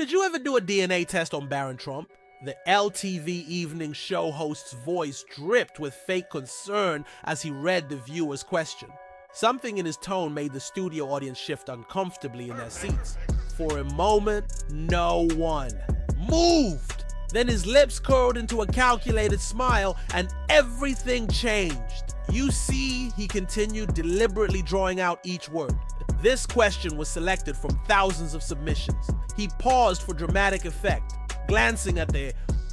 Did you ever do a DNA test on Baron Trump? The LTV evening show host's voice dripped with fake concern as he read the viewer's question. Something in his tone made the studio audience shift uncomfortably in their seats. For a moment, no one moved. Then his lips curled into a calculated smile and everything changed. You see, he continued, deliberately drawing out each word. This question was selected from thousands of submissions. He paused for dramatic effect, glancing at the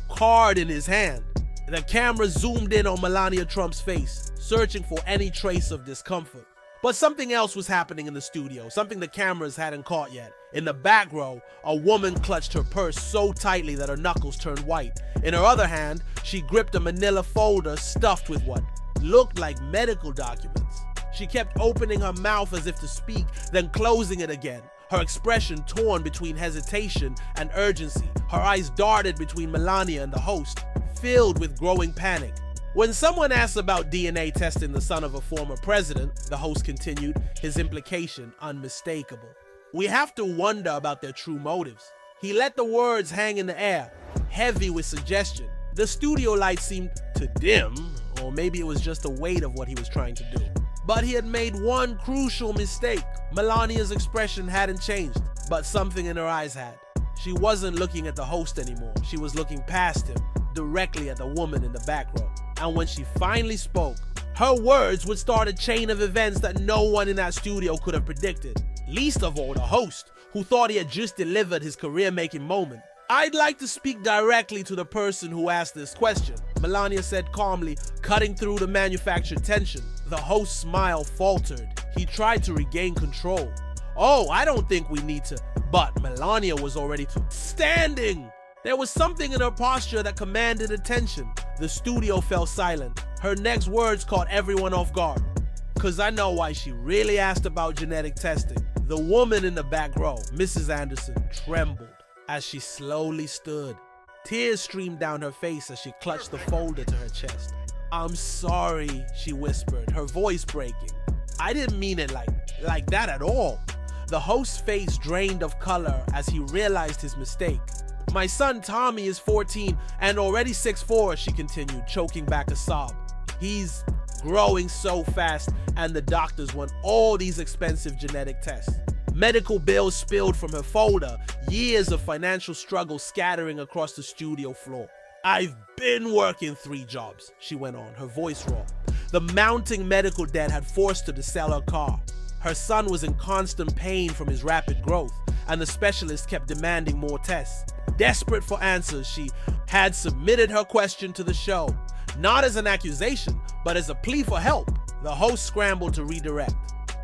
card in his hand. The camera zoomed in on Melania Trump's face, searching for any trace of discomfort. But something else was happening in the studio, something the cameras hadn't caught yet. In the back row, a woman clutched her purse so tightly that her knuckles turned white. In her other hand, she gripped a manila folder stuffed with what looked like medical documents. She kept opening her mouth as if to speak, then closing it again, her expression torn between hesitation and urgency. Her eyes darted between Melania and the host, filled with growing panic. When someone asks about DNA testing the son of a former president, the host continued, his implication unmistakable. We have to wonder about their true motives. He let the words hang in the air, heavy with suggestion. The studio lights seemed to dim, or maybe it was just the weight of what he was trying to do. But he had made one crucial mistake. Melania's expression hadn't changed, but something in her eyes had. She wasn't looking at the host anymore. She was looking past him, directly at the woman in the back row. And when she finally spoke, her words would start a chain of events that no one in that studio could have predicted. Least of all the host, who thought he had just delivered his career-making moment. I'd like to speak directly to the person who asked this question, Melania said calmly, cutting through the manufactured tension. The host's smile faltered. He tried to regain control. Oh, I don't think we need to. But Melania was already standing. There was something in her posture that commanded attention. The studio fell silent. Her next words caught everyone off guard. Cause I know why she really asked about genetic testing. The woman in the back row, Mrs. Anderson, trembled as she slowly stood. Tears streamed down her face as she clutched the folder to her chest. I'm sorry, she whispered, her voice breaking. I didn't mean it like that at all. The host's face drained of color as he realized his mistake. My son Tommy is 14 and already 6'4", she continued, choking back a sob. He's growing so fast and the doctors want all these expensive genetic tests. Medical bills spilled from her folder, years of financial struggle scattering across the studio floor. I've been working 3 jobs, she went on, her voice raw. The mounting medical debt had forced her to sell her car. Her son was in constant pain from his rapid growth, and the specialist kept demanding more tests. Desperate for answers, she had submitted her question to the show, not as an accusation, but as a plea for help. The host scrambled to redirect.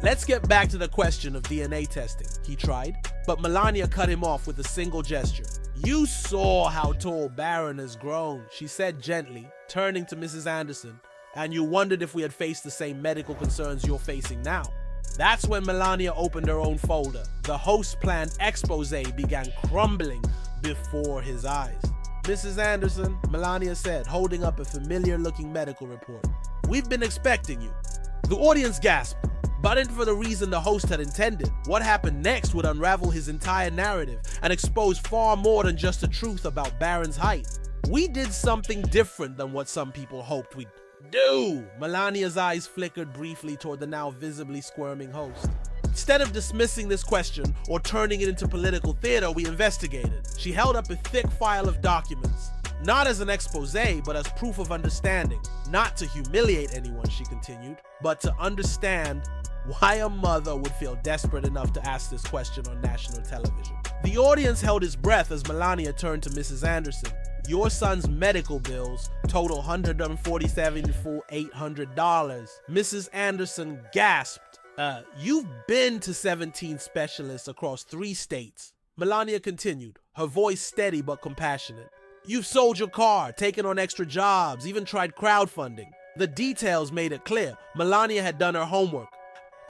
Let's get back to the question of DNA testing, he tried, but Melania cut him off with a single gesture. You saw how tall Baron has grown, she said gently, turning to Mrs. Anderson, and you wondered if we had faced the same medical concerns you're facing now. That's when Melania opened her own folder. The host's planned expose began crumbling before his eyes. Mrs. Anderson, Melania said, holding up a familiar-looking medical report. We've been expecting you. The audience gasped, but not for the reason the host had intended. What happened next would unravel his entire narrative and expose far more than just the truth about Baron's height. We did something different than what some people hoped we'd do. Melania's eyes flickered briefly toward the now visibly squirming host. Instead of dismissing this question or turning it into political theater, we investigated. She held up a thick file of documents, not as an expose, but as proof of understanding. Not to humiliate anyone, she continued, but to understand why a mother would feel desperate enough to ask this question on national television. The audience held its breath as Melania turned to Mrs. Anderson. Your son's medical bills total $147,800. Mrs. Anderson gasped. You've been to 17 specialists across 3 states. Melania continued, her voice steady but compassionate. You've sold your car, taken on extra jobs, even tried crowdfunding. The details made it clear Melania had done her homework.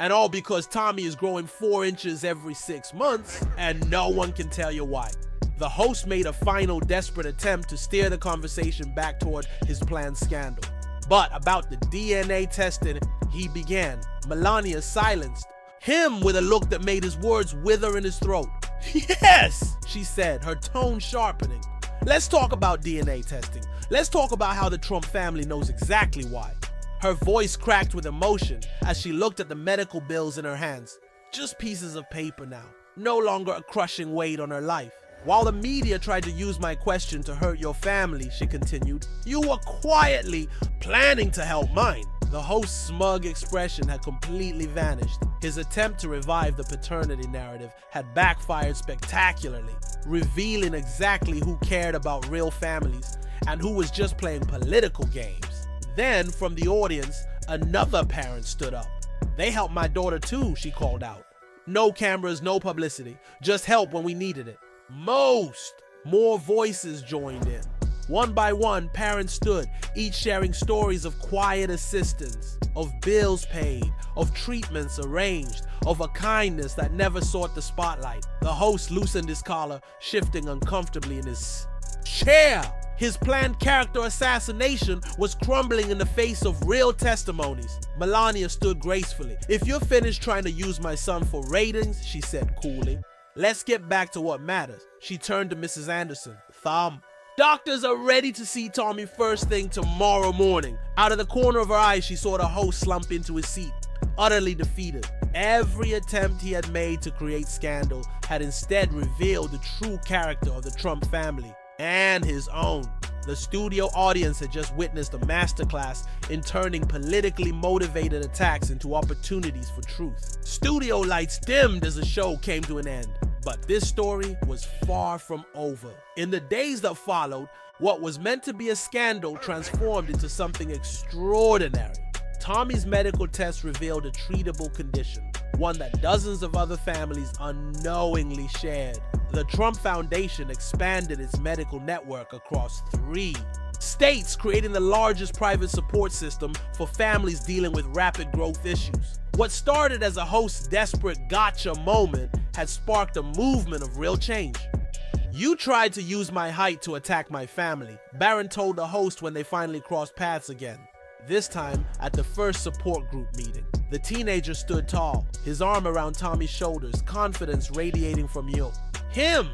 And all because Tommy is growing 4 inches every 6 months, and no one can tell you why. The host made a final desperate attempt to steer the conversation back toward his planned scandal. But about the DNA testing, he began. Melania silenced him with a look that made his words wither in his throat. Yes, she said, her tone sharpening. Let's talk about DNA testing. Let's talk about how the Trump family knows exactly why. Her voice cracked with emotion as she looked at the medical bills in her hands. Just pieces of paper now, no longer a crushing weight on her life. While the media tried to use my question to hurt your family, she continued, you were quietly planning to help mine. The host's smug expression had completely vanished. His attempt to revive the paternity narrative had backfired spectacularly, revealing exactly who cared about real families and who was just playing political games. Then, from the audience, another parent stood up. They helped my daughter too, she called out. No cameras, no publicity, just help when we needed it. More voices joined in. One by one, parents stood, each sharing stories of quiet assistance, of bills paid, of treatments arranged, of a kindness that never sought the spotlight. The host loosened his collar, shifting uncomfortably in his chair. His planned character assassination was crumbling in the face of real testimonies. Melania stood gracefully. If you're finished trying to use my son for ratings, she said coolly, let's get back to what matters. She turned to Mrs. Anderson. Thumb. Doctors are ready to see Tommy first thing tomorrow morning. Out of the corner of her eye, she saw the host slump into his seat, utterly defeated. Every attempt he had made to create scandal had instead revealed the true character of the Trump family and his own. The studio audience had just witnessed a masterclass in turning politically motivated attacks into opportunities for truth. Studio lights dimmed as the show came to an end. But this story was far from over. In the days that followed, what was meant to be a scandal transformed into something extraordinary. Tommy's medical test revealed a treatable condition, one that dozens of other families unknowingly shared. The Trump Foundation expanded its medical network across 3 states, creating the largest private support system for families dealing with rapid growth issues. What started as a host's desperate gotcha moment had sparked a movement of real change. You tried to use my height to attack my family, Barron told the host when they finally crossed paths again. This time at the first support group meeting. The teenager stood tall, his arm around Tommy's shoulders, confidence radiating from you. Him!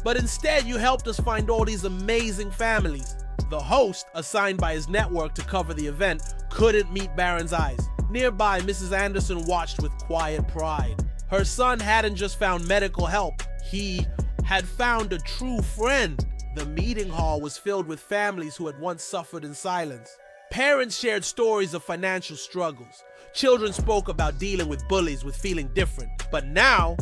But instead you helped us find all these amazing families. The host, assigned by his network to cover the event, couldn't meet Barron's eyes. Nearby, Mrs. Anderson watched with quiet pride. Her son hadn't just found medical help, he had found a true friend. The meeting hall was filled with families who had once suffered in silence. Parents shared stories of financial struggles. Children spoke about dealing with bullies, with feeling different. But now,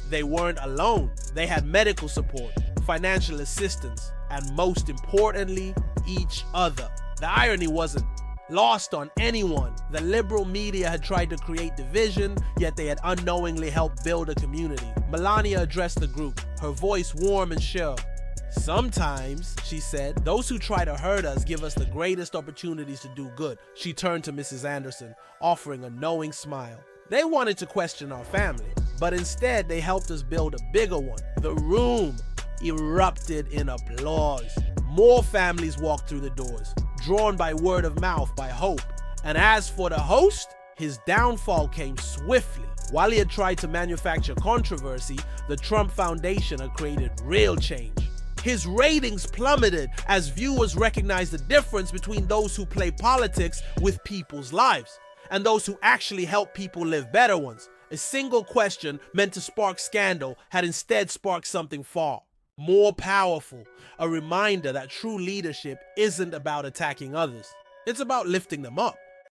they weren't alone. They had medical support, financial assistance, and most importantly, each other. The irony wasn't lost on anyone. The liberal media had tried to create division, yet they had unknowingly helped build a community. Melania addressed the group, her voice warm and sure. Sometimes, she said, those who try to hurt us give us the greatest opportunities to do good. She turned to Mrs. Anderson, offering a knowing smile. They wanted to question our family, but instead they helped us build a bigger one. The room erupted in applause. More families walked through the doors, drawn by word of mouth, by hope. And as for the host, his downfall came swiftly. While he had tried to manufacture controversy, the Trump Foundation had created real change. His ratings plummeted as viewers recognized the difference between those who play politics with people's lives and those who actually help people live better ones. A single question meant to spark scandal had instead sparked something far more powerful, a reminder that true leadership isn't about attacking others. It's about lifting them up.